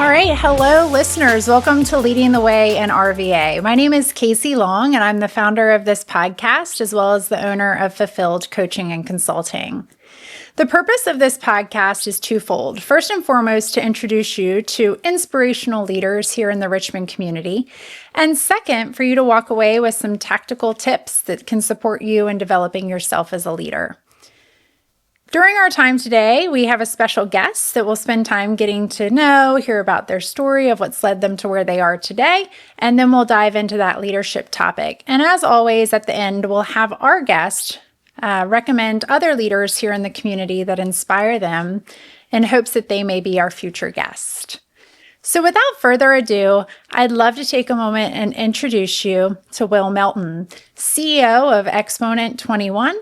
All right. Hello, listeners. Welcome to Leading the Way in RVA. My name is Casey Long, and I'm the founder of this podcast, as well as the owner of Fulfilled Coaching and Consulting. The purpose of this podcast is twofold. First and foremost, to introduce you to inspirational leaders here in the Richmond community. And second, for you to walk away with some tactical tips that can support you in developing yourself as a leader. During our time today, we have a special guest that we'll spend time getting to know, hear about their story of what's led them to where they are today, and then we'll dive into that leadership topic. And as always, at the end, we'll have our guest recommend other leaders here in the community that inspire them in hopes that they may be our future guest. So without further ado, I'd love to take a moment and introduce you to Will Melton, CEO of Xponent21.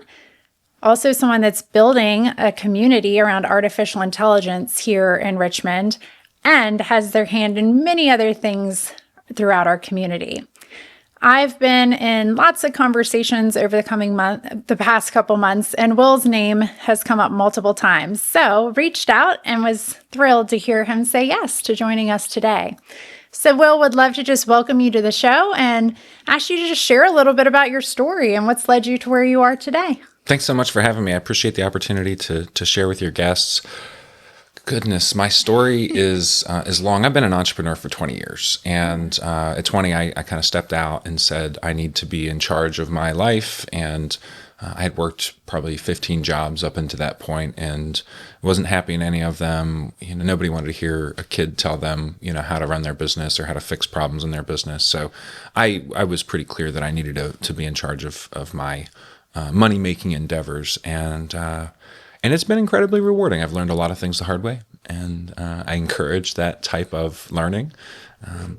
Also someone that's building a community around artificial intelligence here in Richmond and has their hand in many other things throughout our community. I've been in lots of conversations over the past couple months, and Will's name has come up multiple times. So reached out and was thrilled to hear him say yes to joining us today. So Will, would love to just welcome you to the show and ask you to just share a little bit about your story and what's led you to where you are today. Thanks so much for having me. I appreciate the opportunity to share with your guests. Goodness, my story is long. I've been an entrepreneur for 20 years. And at 20, I kind of stepped out and said, I need to be in charge of my life. And I had worked probably 15 jobs up until that point and wasn't happy in any of them. Nobody wanted to hear a kid tell them, how to run their business or how to fix problems in their business. So I was pretty clear that I needed to be in charge of my money-making endeavors, and it's been incredibly rewarding. I've learned a lot of things the hard way, and I encourage that type of learning.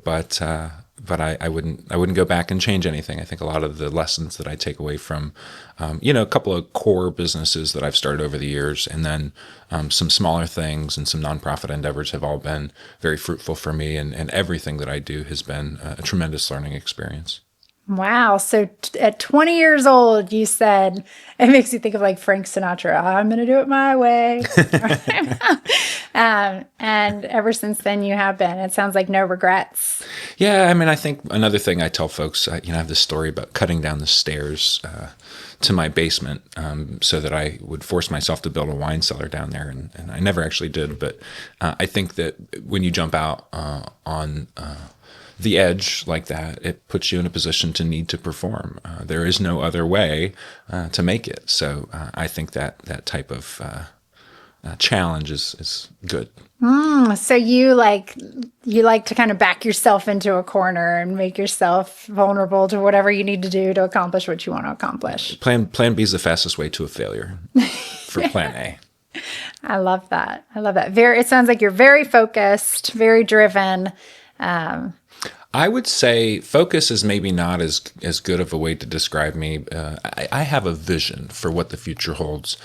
But I wouldn't go back and change anything. I think a lot of the lessons that I take away from, a couple of core businesses that I've started over the years, and then some smaller things and some nonprofit endeavors have all been very fruitful for me, and everything that I do has been a tremendous learning experience. Wow. So at 20 years old, you said, it makes you think of like Frank Sinatra, I'm going to do it my way. And ever since then you have been. It sounds like no regrets. Yeah. I think another thing I tell folks, I have this story about cutting down the stairs to my basement so that I would force myself to build a wine cellar down there. And I never actually did. But I think that when you jump out on the edge like that, it puts you in a position to need to perform. There is no other way to make it. So I think that type of challenge is good. So you like to kind of back yourself into a corner and make yourself vulnerable to whatever you need to do to accomplish what you want to accomplish. Plan B is the fastest way to a failure for plan A. I love that. It sounds like you're very focused, very driven. I would say focus is maybe not as good of a way to describe me. I have a vision for what the future holds.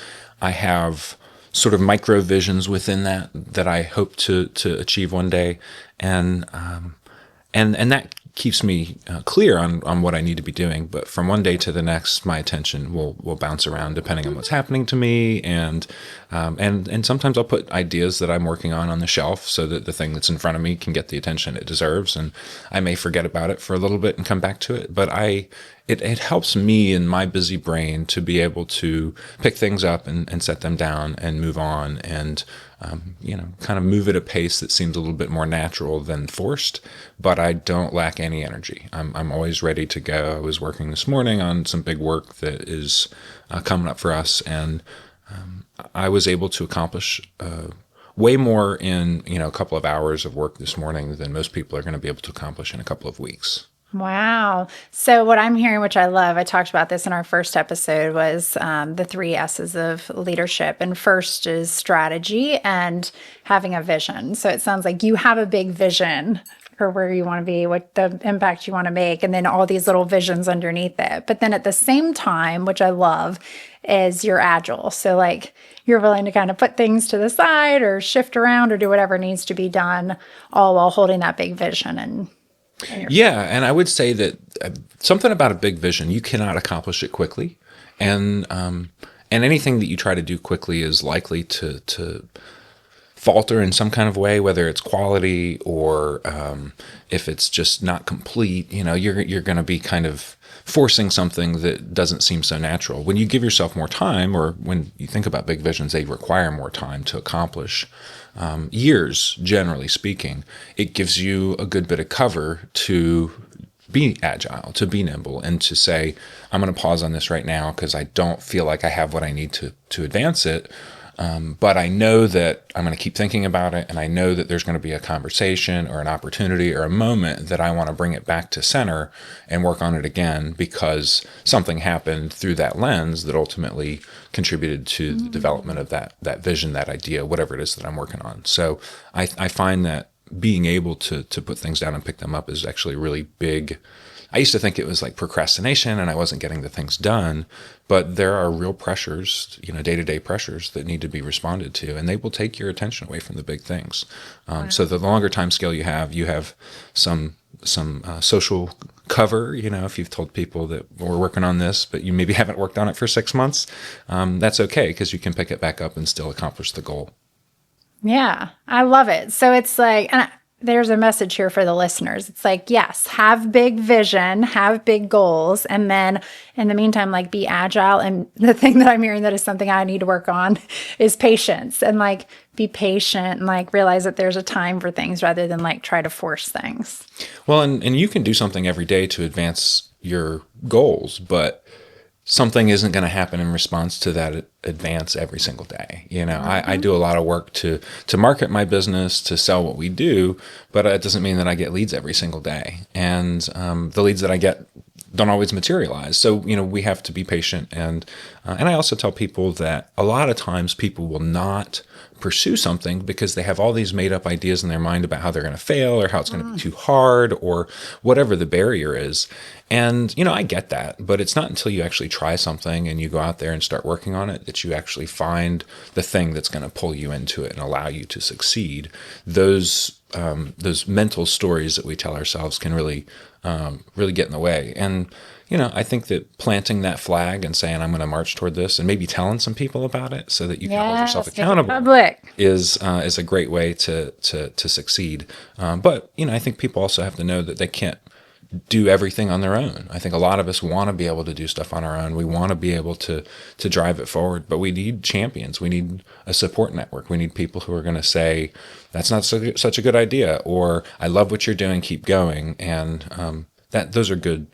I have sort of micro visions within that I hope to achieve one day, and that keeps me clear on what I need to be doing. But from one day to the next, my attention will bounce around depending on what's happening to me, and sometimes I'll put ideas that I'm working on the shelf so that the thing that's in front of me can get the attention it deserves, and I may forget about it for a little bit and come back to it. But it helps me in my busy brain to be able to pick things up and set them down and move on, and kind of move at a pace that seems a little bit more natural than forced, but I don't lack any energy. I'm always ready to go. I was working this morning on some big work that is coming up for us, and I was able to accomplish way more in a couple of hours of work this morning than most people are going to be able to accomplish in a couple of weeks. Wow. So what I'm hearing, which I love, I talked about this in our first episode, was the 3 S's of leadership. And first is strategy and having a vision. So it sounds like you have a big vision for where you want to be, what the impact you want to make, and then all these little visions underneath it. But then at the same time, which I love, is you're agile. So like you're willing to kind of put things to the side or shift around or do whatever needs to be done, all while holding that big vision. Yeah, and I would say that something about a big vision, you cannot accomplish it quickly, and anything that you try to do quickly is likely to falter in some kind of way, whether it's quality or if it's just not complete, you're going to be kind of forcing something that doesn't seem so natural. When you give yourself more time, or when you think about big visions, they require more time to accomplish. Years, generally speaking, it gives you a good bit of cover to be agile, to be nimble, and to say, I'm going to pause on this right now because I don't feel like I have what I need to advance it. But I know that I'm going to keep thinking about it, and I know that there's going to be a conversation or an opportunity or a moment that I want to bring it back to center and work on it again because something happened through that lens that ultimately contributed to the development of that vision, that idea, whatever it is that I'm working on. So I find that being able to put things down and pick them up is actually really big. I used to think it was like procrastination and I wasn't getting the things done, but there are real pressures, day-to-day pressures that need to be responded to, and they will take your attention away from the big things. So the longer time scale you have some social cover, if you've told people that we're working on this, but you maybe haven't worked on it for 6 months, that's okay because you can pick it back up and still accomplish the goal. Yeah, I love it. So it's like, there's a message here for the listeners. It's like, yes, have big vision, have big goals. And then in the meantime, like be agile. And the thing that I'm hearing that is something I need to work on is patience, and like be patient and like realize that there's a time for things rather than like try to force things. Well, and you can do something every day to advance your goals, but something isn't going to happen in response to that advance every single day. I do a lot of work to market my business, to sell what we do, but it doesn't mean that I get leads every single day. And the leads that I get don't always materialize. So, we have to be patient. And I also tell people that a lot of times people will not pursue something because they have all these made up ideas in their mind about how they're going to fail or how it's going to be too hard or whatever the barrier is. And, I get that, but it's not until you actually try something and you go out there and start working on it that you actually find the thing that's going to pull you into it and allow you to succeed. Those mental stories that we tell ourselves can really get in the way. And, I think that planting that flag and saying, I'm going to march toward this, and maybe telling some people about it so that you can hold yourself accountable is a great way to succeed. But, I think people also have to know that they can't do everything on their own. I think a lot of us want to be able to do stuff on our own. We want to be able to drive it forward, but we need champions. We need a support network. We need people who are going to say, that's not such a good idea, or I love what you're doing, keep going. And those are good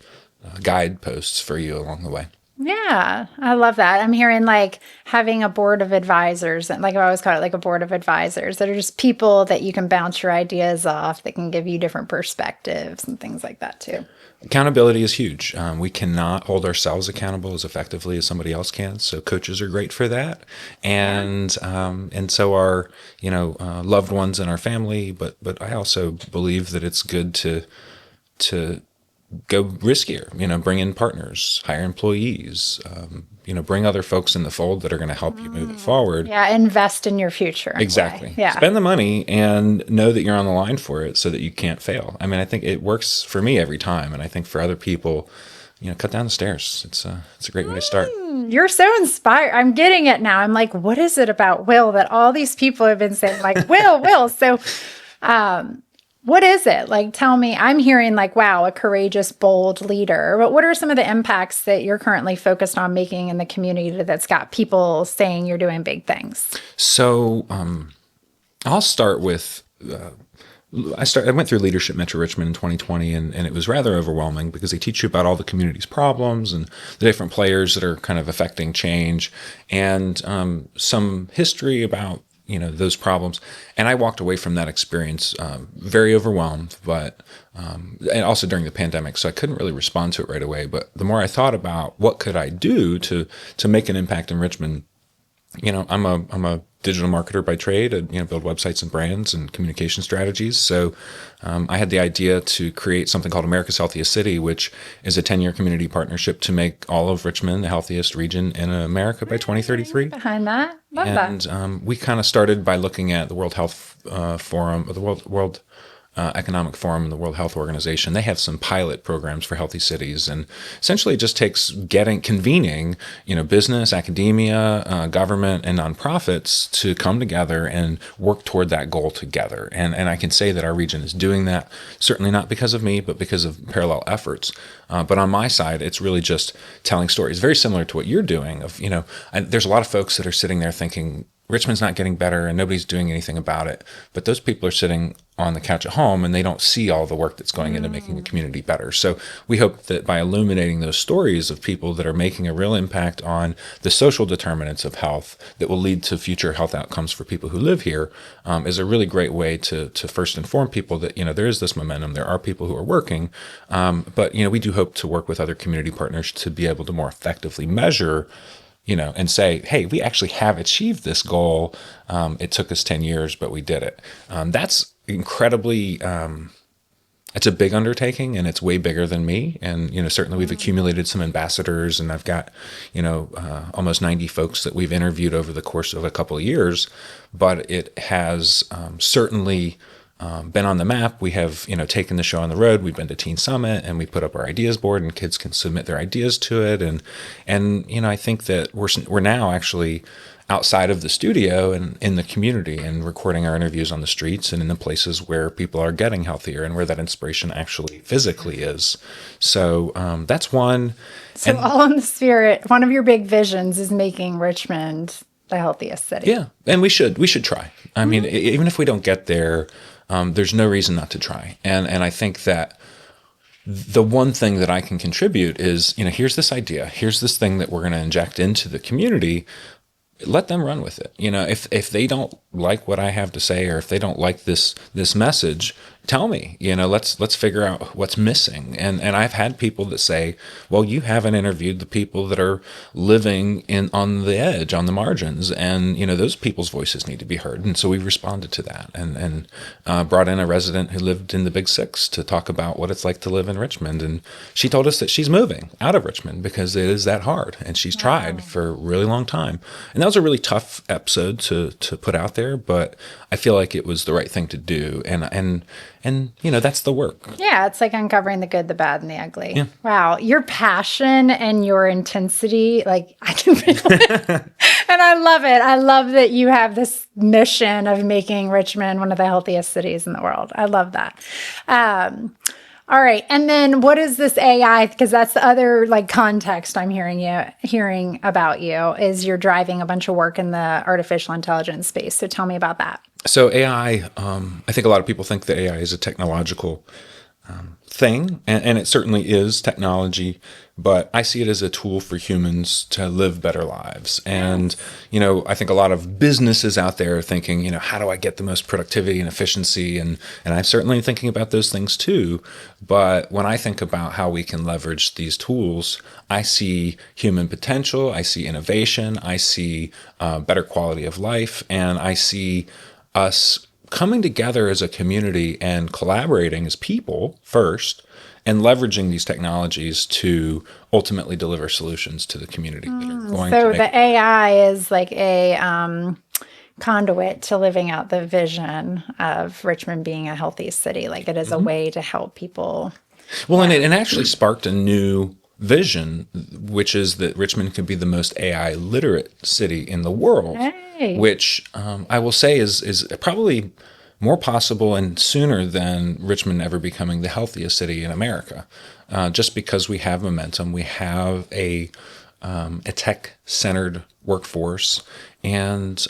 guideposts for you along the way. Yeah, I love that. I'm hearing like having a board of advisors, and like I always call it like a board of advisors that are just people that you can bounce your ideas off, that can give you different perspectives and things like that too. Accountability is huge. We cannot hold ourselves accountable as effectively as somebody else can. So coaches are great for that, and so are loved ones in our family. But I also believe that it's good to go riskier, bring in partners, hire employees, bring other folks in the fold that are going to help you move it forward. Yeah, invest in your future. Exactly. Yeah. Spend the money and know that you're on the line for it so that you can't fail. I mean, I think it works for me every time. And I think for other people, cut down the stairs. It's a great way to start. You're so inspired. I'm getting it now. I'm like, what is it about Will that all these people have been saying, like, Will. So, what is it? Like, tell me. I'm hearing like, wow, a courageous, bold leader. But what are some of the impacts that you're currently focused on making in the community that's got people saying you're doing big things? So I'll start with, I went through Leadership Metro Richmond in 2020, and it was rather overwhelming because they teach you about all the community's problems and the different players that are kind of affecting change, and some history about those problems. And I walked away from that experience very overwhelmed, but and also during the pandemic, so I couldn't really respond to it right away. But the more I thought about what could I do to make an impact in Richmond, I'm a digital marketer by trade. I build websites and brands and communication strategies. So I had the idea to create something called America's Healthiest City, which is a 10-year community partnership to make all of Richmond the healthiest region in America by 2033. Behind that, love that. And we kind of started by looking at the World Health Forum, or the World Economic Forum and the World Health Organization, they have some pilot programs for healthy cities, and essentially it just takes convening, business, academia, government, and nonprofits to come together and work toward that goal together. And I can say that our region is doing that, certainly not because of me, but because of parallel efforts. But on my side, it's really just telling stories, very similar to what you're doing. There's a lot of folks that are sitting there thinking, Richmond's not getting better and nobody's doing anything about it. But those people are sitting on the couch at home and they don't see all the work that's going into making the community better. So we hope that by illuminating those stories of people that are making a real impact on the social determinants of health that will lead to future health outcomes for people who live here is a really great way to first inform people that, there is this momentum. There are people who are working. But we do hope to work with other community partners to be able to more effectively measure and say, hey, we actually have achieved this goal. It took us 10 years, but we did it. That's incredibly, it's a big undertaking and it's way bigger than me. And, certainly we've accumulated some ambassadors and I've got, almost 90 folks that we've interviewed over the course of a couple of years, but it has certainly been on the map. We have, taken the show on the road. We've been to Teen Summit and we put up our ideas board and kids can submit their ideas to it. And I think that we're now actually outside of the studio and in the community and recording our interviews on the streets and in the places where people are getting healthier and where that inspiration actually physically is. So that's one. So all in the spirit, one of your big visions is making Richmond the healthiest city. Yeah. And we should try. I mean, even if we don't get there, there's no reason not to try. And I think that the one thing that I can contribute is, here's this idea, here's this thing that we're going to inject into the community. Let them run with it. If they don't like what I have to say, or if they don't like this message, tell me. Let's figure out what's missing. And I've had people that say, well, you haven't interviewed the people that are living on the edge, on the margins, and those people's voices need to be heard. And so we responded to that and brought in a resident who lived in the Big Six to talk about what it's like to live in Richmond. And she told us that she's moving out of Richmond because it is that hard, and she's tried for a really long time. And that was a really tough episode to put out there, but I feel like it was the right thing to do. And that's the work. Yeah, it's like uncovering the good, the bad, and the ugly. Yeah. Wow, your passion and your intensity, like I can feel it. And I love it. I love that you have this mission of making Richmond one of the healthiest cities in the world. I love that. All right. And then what is this AI? Because that's the other context I'm hearing about you is you're driving a bunch of work in the artificial intelligence space. So tell me about that. So AI, I think a lot of people think that AI is a technological thing, and it certainly is technology, but I see it as a tool for humans to live better lives. And, I think a lot of businesses out there are thinking, how do I get the most productivity and efficiency? And I'm certainly thinking about those things too. But when I think about how we can leverage these tools, I see human potential, I see innovation, I see better quality of life, and I see us coming together as a community and collaborating as people first, and leveraging these technologies to ultimately deliver solutions to the community that are going to make. The AI is like a conduit to living out the vision of Richmond being a healthy city. Like it is a way to help people. Well, and it actually sparked a new vision, which is that Richmond could be the most AI literate city in the world, which I will say is probably more possible and sooner than Richmond ever becoming the healthiest city in America, just because we have momentum, we have a tech-centered workforce, and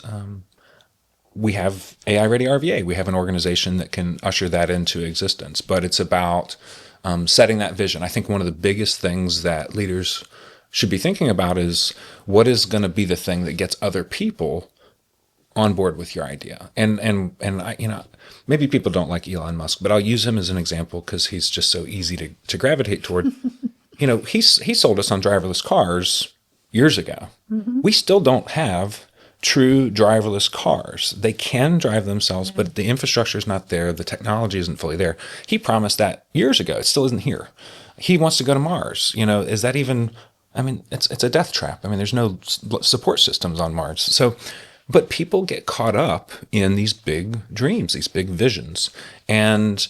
we have AI-ready RVA. We have an organization that can usher that into existence, but it's about setting that vision. I think one of the biggest things that leaders should be thinking about is what is going to be the thing that gets other people on board with your idea. And I, maybe people don't like Elon Musk, but I'll use him as an example because he's just so easy to gravitate toward. He sold us on driverless cars years ago. Mm-hmm. We still don't have true driverless cars. They can drive themselves, but the infrastructure is not there. The technology isn't fully there. He promised that years ago. It still isn't here. He wants to go to Mars. Is that even, it's a death trap. There's no support systems on Mars. So But people get caught up in these big dreams, these big visions, and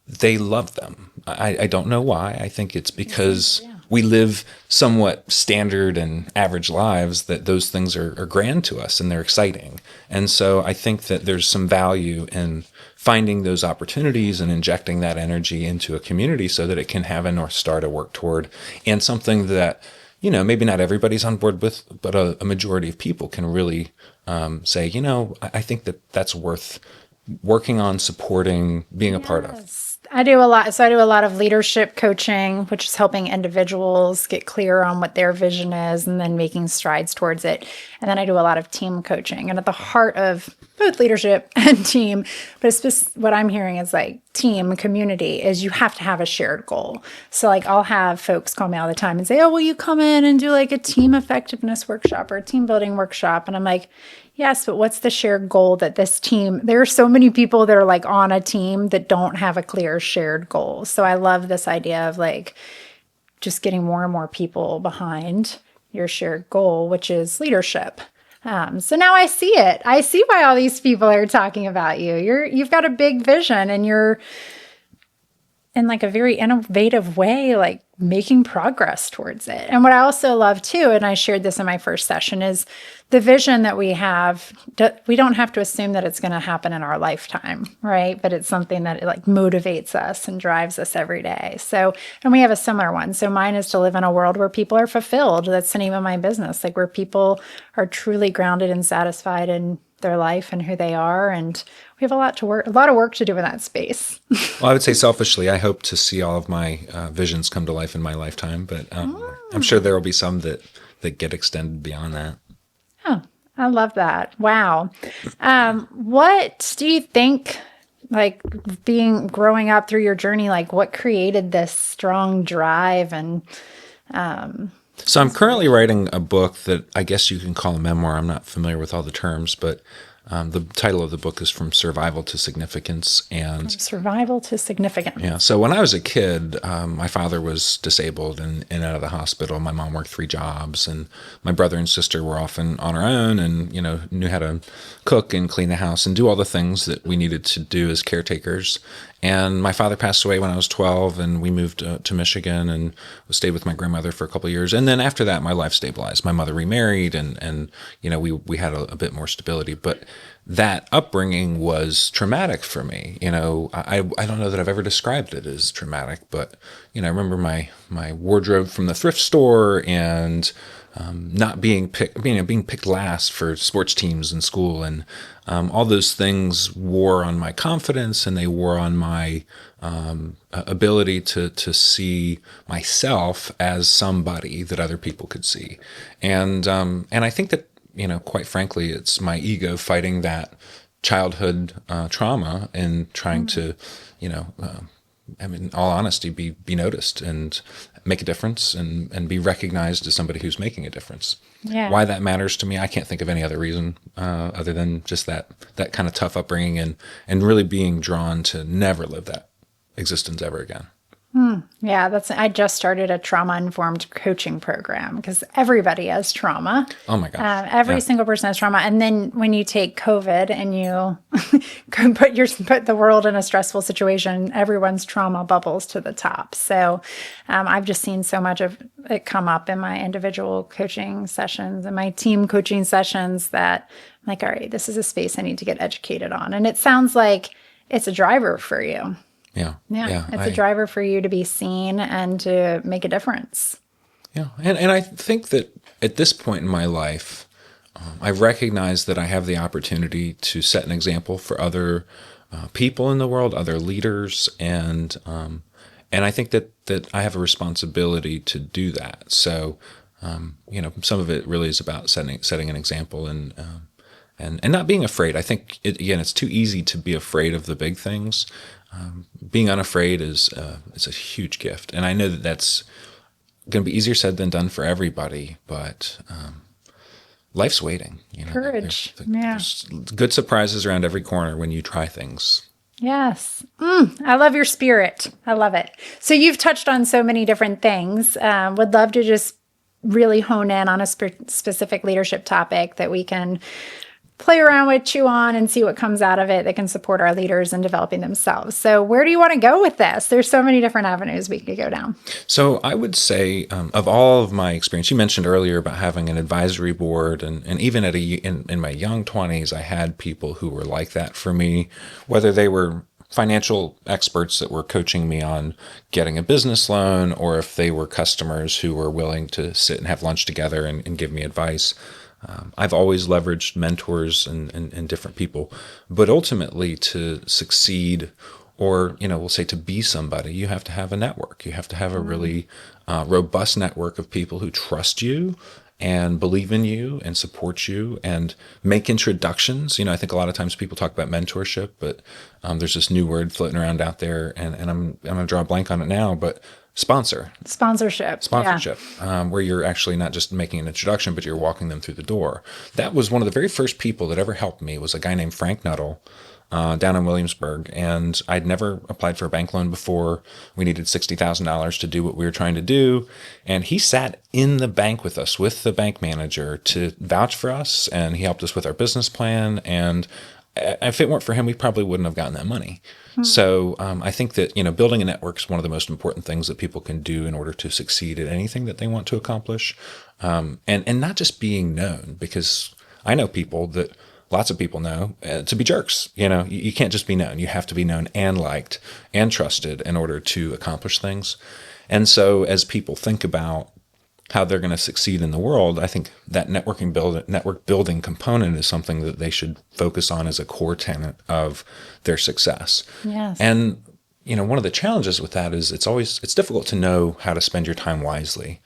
they love them. I don't know why. I think it's because we live somewhat standard and average lives that those things are grand to us and they're exciting. And so I think that there's some value in finding those opportunities and injecting that energy into a community so that it can have a North Star to work toward, and something that, maybe not everybody's on board with, but a majority of people can really say, I think that's worth working on, supporting, being a part of. I do a lot. So I do a lot of leadership coaching, which is helping individuals get clear on what their vision is and then making strides towards it. And then I do a lot of team coaching. And at the heart of both leadership and team, but it's just what I'm hearing is like team community is you have to have a shared goal. So like I'll have folks call me all the time and say, oh, will you come in and do like a team effectiveness workshop or a team building workshop? And I'm like, yes, but what's the shared goal that this team, there are so many people that are like on a team that don't have a clear shared goal. So I love this idea of like just getting more and more people behind your shared goal, which is leadership. So now I see it. I see why all these people are talking about you. You've got a big vision and you're in like a very innovative way, like making progress towards it. And what I also love too, and I shared this in my first session, is the vision that we have. We don't have to assume that it's going to happen in our lifetime, right? But it's something that like motivates us and drives us every day. So, and we have a similar one. So mine is to live in a world where people are fulfilled. That's the name of my business, like where people are truly grounded and satisfied in their life and who they are. And we have a lot of work to do in that space. Well, I would say selfishly, I hope to see all of my visions come to life in my lifetime, but I'm sure there will be some that get extended beyond that. Oh, I love that. Wow. What do you think, like growing up through your journey, like what created this strong drive and So I'm currently writing a book that I guess you can call a memoir. I'm not familiar with all the terms, but the title of the book is From Survival to Significance. And Survival to Significance. Yeah. So when I was a kid, my father was disabled and in and out of the hospital. My mom worked 3 jobs, and my brother and sister were often on our own and, knew how to cook and clean the house and do all the things that we needed to do as caretakers. And my father passed away when I was 12, and we moved to Michigan and stayed with my grandmother for a couple of years. And then after that, my life stabilized. My mother remarried, and we had a bit more stability. But that upbringing was traumatic for me. I don't know that I've ever described it as traumatic, but I remember my wardrobe from the thrift store and not being picked last for sports teams in school, and all those things wore on my confidence, and they wore on my ability to see myself as somebody that other people could see, and I think that quite frankly, it's my ego fighting that childhood trauma and trying to in all honesty, be noticed and make a difference and be recognized as somebody who's making a difference. Yeah. Why that matters to me, I can't think of any other reason other than just that kind of tough upbringing and really being drawn to never live that existence ever again. Yeah, I just started a trauma-informed coaching program because everybody has trauma. Oh my gosh. Every single person has trauma. And then when you take COVID and you put the world in a stressful situation, everyone's trauma bubbles to the top. So I've just seen so much of it come up in my individual coaching sessions and my team coaching sessions that I'm like, all right, this is a space I need to get educated on. And it sounds like it's a driver for you. Yeah. It's a driver for you to be seen and to make a difference. Yeah. And I think that at this point in my life, I've recognized that I have the opportunity to set an example for other people in the world, other leaders, and I think that I have a responsibility to do that. So, some of it really is about setting an example and not being afraid. I think it's too easy to be afraid of the big things. Being unafraid is a huge gift, and I know that that's going to be easier said than done for everybody. But life's waiting. Courage. There's good surprises around every corner when you try things. Yes. I love your spirit. I love it. So you've touched on so many different things. Would love to just really hone in on a specific leadership topic that we can play around with, chew on, and see what comes out of it that can support our leaders in developing themselves. So where do you want to go with this? There's so many different avenues we could go down. So I would say, of all of my experience, you mentioned earlier about having an advisory board, and even in my young 20s, I had people who were like that for me, whether they were financial experts that were coaching me on getting a business loan, or if they were customers who were willing to sit and have lunch together and give me advice. I've always leveraged mentors and different people, but ultimately to succeed, or, we'll say to be somebody, you have to have a network. You have to have a really robust network of people who trust you and believe in you and support you and make introductions. I think a lot of times people talk about mentorship, but there's this new word floating around out there, and I'm going to draw a blank on it now, but Sponsorship, where you're actually not just making an introduction, but you're walking them through the door. That was one of the very first people that ever helped me, was a guy named Frank Nuttall down in Williamsburg. And I'd never applied for a bank loan before. We needed $60,000 to do what we were trying to do. And he sat in the bank with us, with the bank manager, to vouch for us. And he helped us with our business plan. And if it weren't for him, we probably wouldn't have gotten that money. So I think that, building a network is one of the most important things that people can do in order to succeed at anything that they want to accomplish. And not just being known, because I know people that lots of people know to be jerks. You can't just be known. You have to be known and liked and trusted in order to accomplish things. And so as people think about how they're going to succeed in the world, I think that network building component is something that they should focus on as a core tenet of their success. Yes. And, one of the challenges with that is it's difficult to know how to spend your time wisely.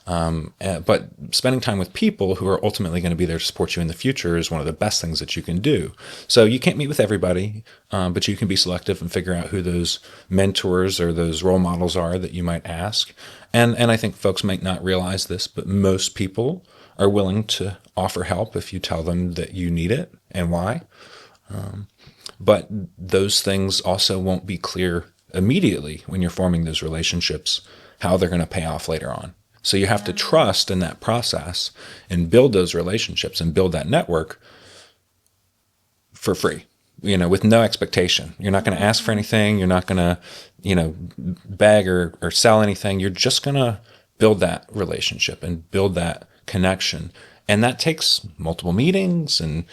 But spending time with people who are ultimately going to be there to support you in the future is one of the best things that you can do. So you can't meet with everybody, but you can be selective and figure out who those mentors or those role models are that you might ask. And I think folks might not realize this, but most people are willing to offer help if you tell them that you need it and why. But those things also won't be clear immediately when you're forming those relationships, how they're going to pay off later on. So you have to trust in that process and build those relationships and build that network for free, with no expectation. You're not going to ask for anything. You're not going to, beg or sell anything. You're just going to build that relationship and build that connection. And that takes multiple meetings and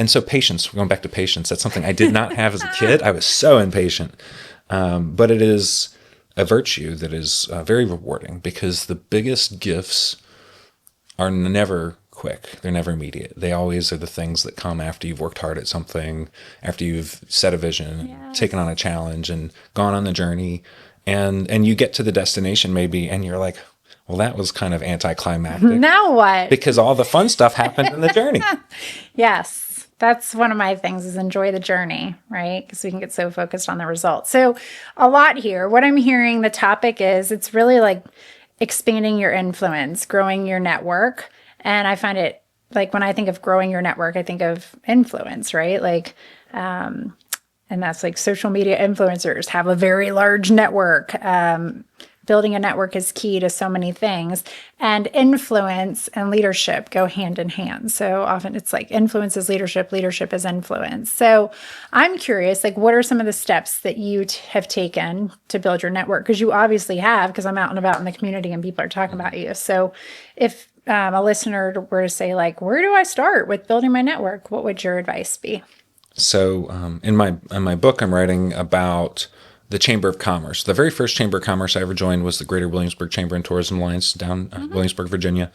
so patience, going back to patience, that's something I did not have as a kid. I was so impatient. But it is a virtue that is very rewarding, because the biggest gifts are never quick. They're never immediate. They always are the things that come after you've worked hard at something, after you've set a vision, taken on a challenge and gone on the journey, and you get to the destination maybe, and you're like, well, that was kind of anticlimactic. Now what? Because all the fun stuff happened in the journey. Yes. That's one of my things, is enjoy the journey, right? Because we can get so focused on the results. So a lot here. What I'm hearing, the topic is, it's really like expanding your influence, growing your network. And I find it like, when I think of growing your network, I think of influence, right? Like, and that's like social media influencers have a very large network. Building a network is key to so many things, and influence and leadership go hand in hand. So often it's like influence is leadership, leadership is influence. So I'm curious, like, what are some of the steps that you have taken to build your network? Because you obviously have, because I'm out and about in the community and people are talking about you. So if a listener were to say, like, where do I start with building my network? What would your advice be? So in my book, I'm writing about the Chamber of Commerce. The very first Chamber of Commerce I ever joined was the Greater Williamsburg Chamber and Tourism Alliance down Williamsburg, Virginia.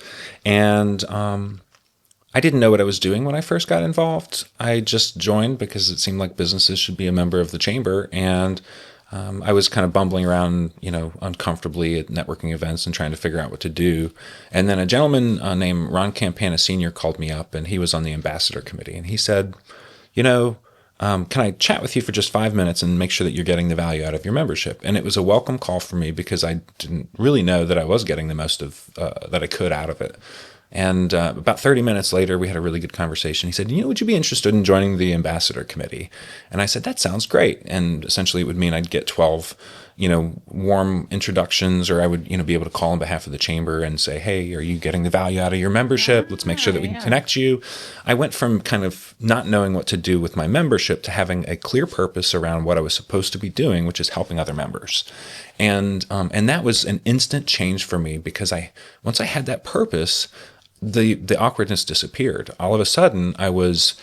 And I didn't know what I was doing when I first got involved. I just joined because it seemed like businesses should be a member of the chamber. And I was kind of bumbling around, uncomfortably at networking events and trying to figure out what to do. And then a gentleman named Ron Campana Sr. called me up, and he was on the ambassador committee. And he said, can I chat with you for just 5 minutes and make sure that you're getting the value out of your membership? And it was a welcome call for me, because I didn't really know that I was getting the most of that I could out of it. And about 30 minutes later, we had a really good conversation. He said, would you be interested in joining the ambassador committee? And I said, that sounds great. And essentially it would mean I'd get 12 warm introductions, or I would, be able to call on behalf of the chamber and say, hey, are you getting the value out of your membership? Let's make sure that we can connect you. I went from kind of not knowing what to do with my membership to having a clear purpose around what I was supposed to be doing, which is helping other members. And that was an instant change for me, because once I had that purpose, the awkwardness disappeared. All of a sudden, I was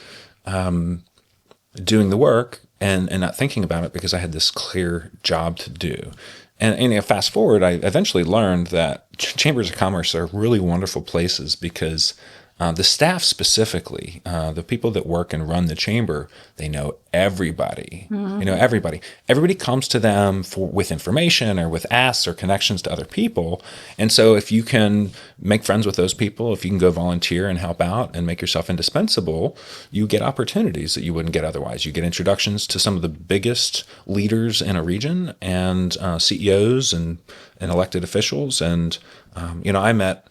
doing the work and not thinking about it, because I had this clear job to do. And fast forward, I eventually learned that chambers of commerce are really wonderful places, because the staff specifically, the people that work and run the chamber, they know everybody. Everybody. Everybody comes to them with information or with asks or connections to other people. And so if you can make friends with those people, if you can go volunteer and help out and make yourself indispensable, you get opportunities that you wouldn't get otherwise. You get introductions to some of the biggest leaders in a region, and CEOs and elected officials. And, I met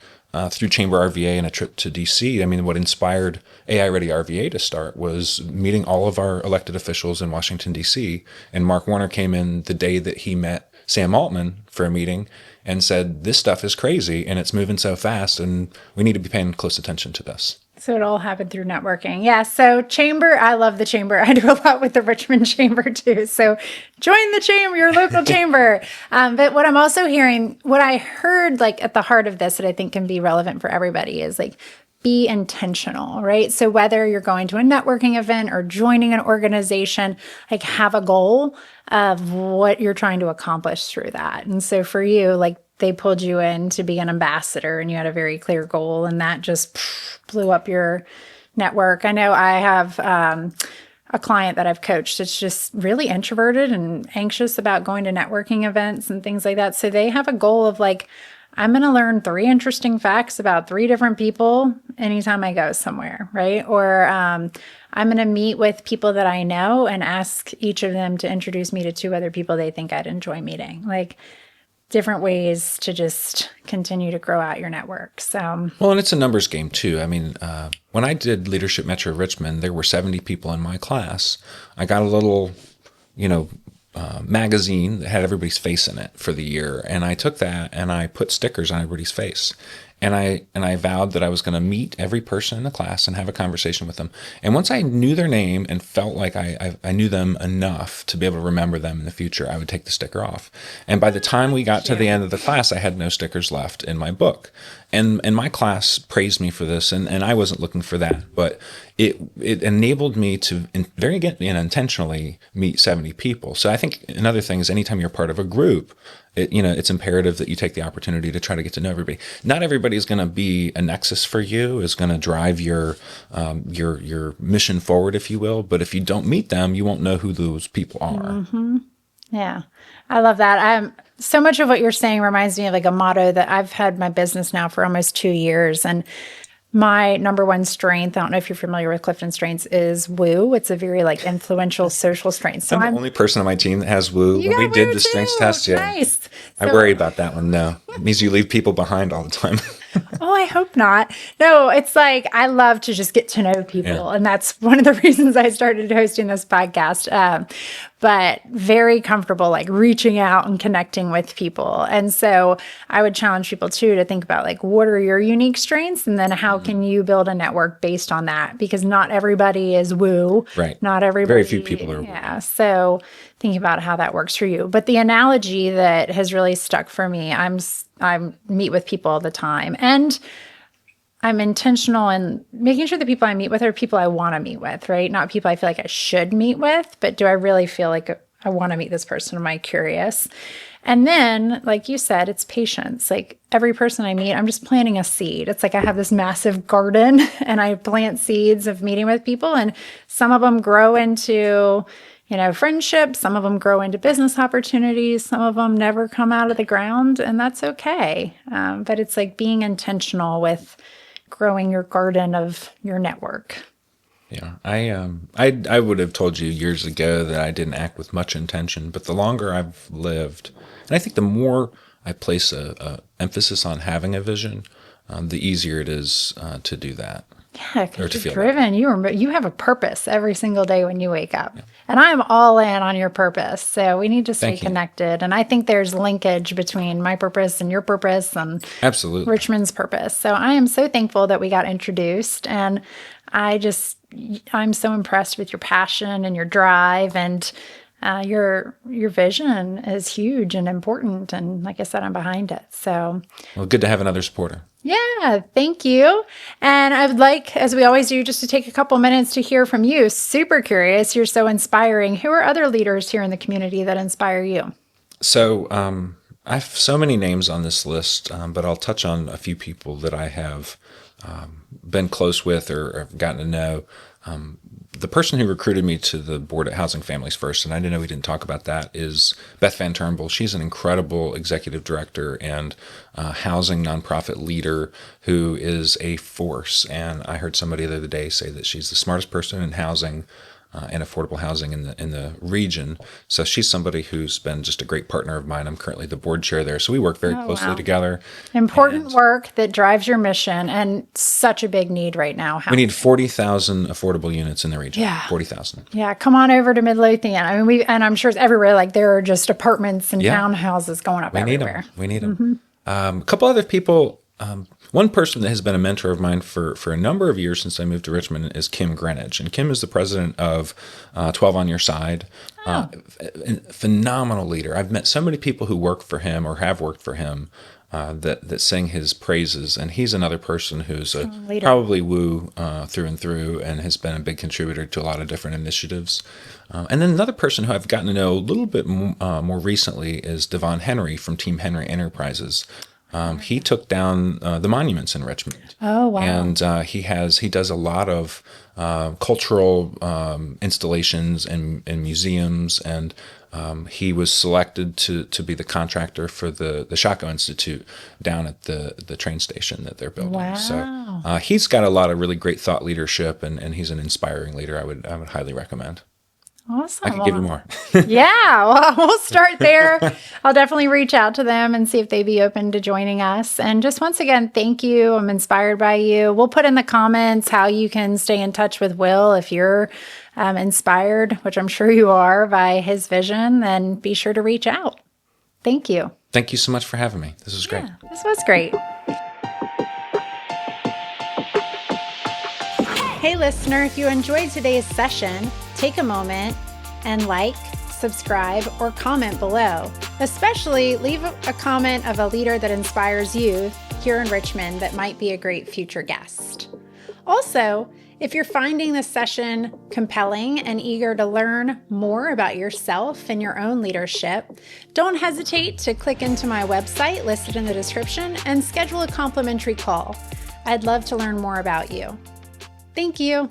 through Chamber RVA and a trip to DC. I mean, what inspired AI Ready RVA to start was meeting all of our elected officials in Washington, DC. And Mark Warner came in the day that he met Sam Altman for a meeting and said, this stuff is crazy and it's moving so fast, and we need to be paying close attention to this. So it all happened through networking. Yeah. So chamber, I love the chamber. I do a lot with the Richmond chamber too. So join the chamber, your local chamber. But what I'm also hearing, what I heard like at the heart of this that I think can be relevant for everybody is like, be intentional, right? So whether you're going to a networking event or joining an organization, like have a goal of what you're trying to accomplish through that. And so for you, like they pulled you in to be an ambassador and you had a very clear goal, and that just blew up your network. I know I have a client that I've coached that's just really introverted and anxious about going to networking events and things like that. So they have a goal of like, I'm going to learn 3 interesting facts about 3 different people anytime I go somewhere, right? Or I'm going to meet with people that I know and ask each of them to introduce me to 2 other people they think I'd enjoy meeting. Like different ways to just continue to grow out your network. So, well, and it's a numbers game too. I mean, when I did Leadership Metro Richmond, there were 70 people in my class. I got a little, magazine that had everybody's face in it for the year. And I took that and I put stickers on everybody's face. And I vowed that I was going to meet every person in the class and have a conversation with them. And once I knew their name and felt like I knew them enough to be able to remember them in the future, I would take the sticker off. And by the time we got to the end of the class, I had no stickers left in my book. And my class praised me for this, and I wasn't looking for that. But it enabled me to very intentionally meet 70 people. So I think another thing is anytime you're part of a group, it's imperative that you take the opportunity to try to get to know everybody. Not everybody is going to be a nexus for you, is going to drive your mission forward, if you will. But if you don't meet them, you won't know who those people are. Mm-hmm. Yeah, I love that. So much of what you're saying reminds me of like a motto that I've had my business now for almost 2 years. And my number one strength, I don't know if you're familiar with Clifton Strengths, is woo. It's a very like influential social strength. So I'm the only person on my team that has woo. When we did the strengths test, yeah. Nice. I worry about that one. No, it means you leave people behind all the time. Oh, I hope not. No, it's like I love to just get to know people. Yeah. And that's one of the reasons I started hosting this podcast. But very comfortable like reaching out and connecting with people. And so I would challenge people too to think about like, what are your unique strengths? And then how can you build a network based on that? Because not everybody is woo. Right. Not everybody. Very few people are woo. Yeah. So thinking about how that works for you. But the analogy that has really stuck for me, I meet with people all the time, and I'm intentional in making sure the people I meet with are people I want to meet with, right? Not people I feel like I should meet with, but do I really feel like I want to meet this person? Am I curious? And then, like you said, it's patience. Like every person I meet, I'm just planting a seed. It's like I have this massive garden and I plant seeds of meeting with people, and some of them grow into friendships, some of them grow into business opportunities, some of them never come out of the ground, and that's okay. But it's like being intentional with growing your garden of your network. Yeah, I would have told you years ago that I didn't act with much intention, but the longer I've lived, and I think the more I place a emphasis on having a vision, the easier it is to do that. Yeah, Or because to you're feel driven. You have a purpose every single day when you wake up. And I'm all in on your purpose. So we need to stay Thank you. connected. And I think there's linkage between my purpose and your purpose and Absolutely. Richmond's purpose. So I am so thankful that we got introduced. And I'm so impressed with your passion and your drive, and your vision is huge and important. And like I said, I'm behind it. So Well, good to have another supporter. yeah, thank you. And I would like, as we always do, just to take a couple minutes to hear from you. Super curious. You're so inspiring. Who are other leaders here in the community that inspire you? So I have so many names on this list, but I'll touch on a few people that I have been close with or have gotten to know. The person who recruited me to the board at Housing Families First, and I didn't know we didn't talk about that, is Beth Van Turnbull. She's an incredible executive director and housing nonprofit leader who is a force. And I heard somebody the other day say that she's the smartest person in housing and affordable housing in the region. So she's somebody who's been just a great partner of mine. I'm currently the board chair there, so we work very closely together. Important work that drives your mission, and such a big need right now. We need 40,000 affordable units in the region. Yeah. 40,000. Yeah, come on over to Midlothian. I mean, and I'm sure it's everywhere. Like there are just apartments and townhouses going up everywhere. We need them. A couple other people. One person that has been a mentor of mine for a number of years since I moved to Richmond is Kim Greenidge. And Kim is the president of 12 on Your Side. Phenomenal leader. I've met so many people who work for him or have worked for him that sing his praises. And he's another person who's probably woo through and through and has been a big contributor to a lot of different initiatives. And then another person who I've gotten to know a little bit more recently is Devon Henry from Team Henry Enterprises. He took down the monuments in Richmond. Oh, wow. And he does a lot of cultural installations and museums, and he was selected to be the contractor for the Shako Institute down at the train station that they're building. Wow. So he's got a lot of really great thought leadership, and he's an inspiring leader. I would highly recommend. Awesome. I could give you more. Yeah, well, we'll start there. I'll definitely reach out to them and see if they'd be open to joining us. And just once again, thank you. I'm inspired by you. We'll put in the comments how you can stay in touch with Will if you're inspired, which I'm sure you are, by his vision. Then be sure to reach out. Thank you. Thank you so much for having me. This was great. Yeah, this was great. Hey, listener, if you enjoyed today's session, take a moment and like, subscribe, or comment below. Especially leave a comment of a leader that inspires you here in Richmond that might be a great future guest. Also, if you're finding this session compelling and eager to learn more about yourself and your own leadership, don't hesitate to click into my website listed in the description and schedule a complimentary call. I'd love to learn more about you. Thank you.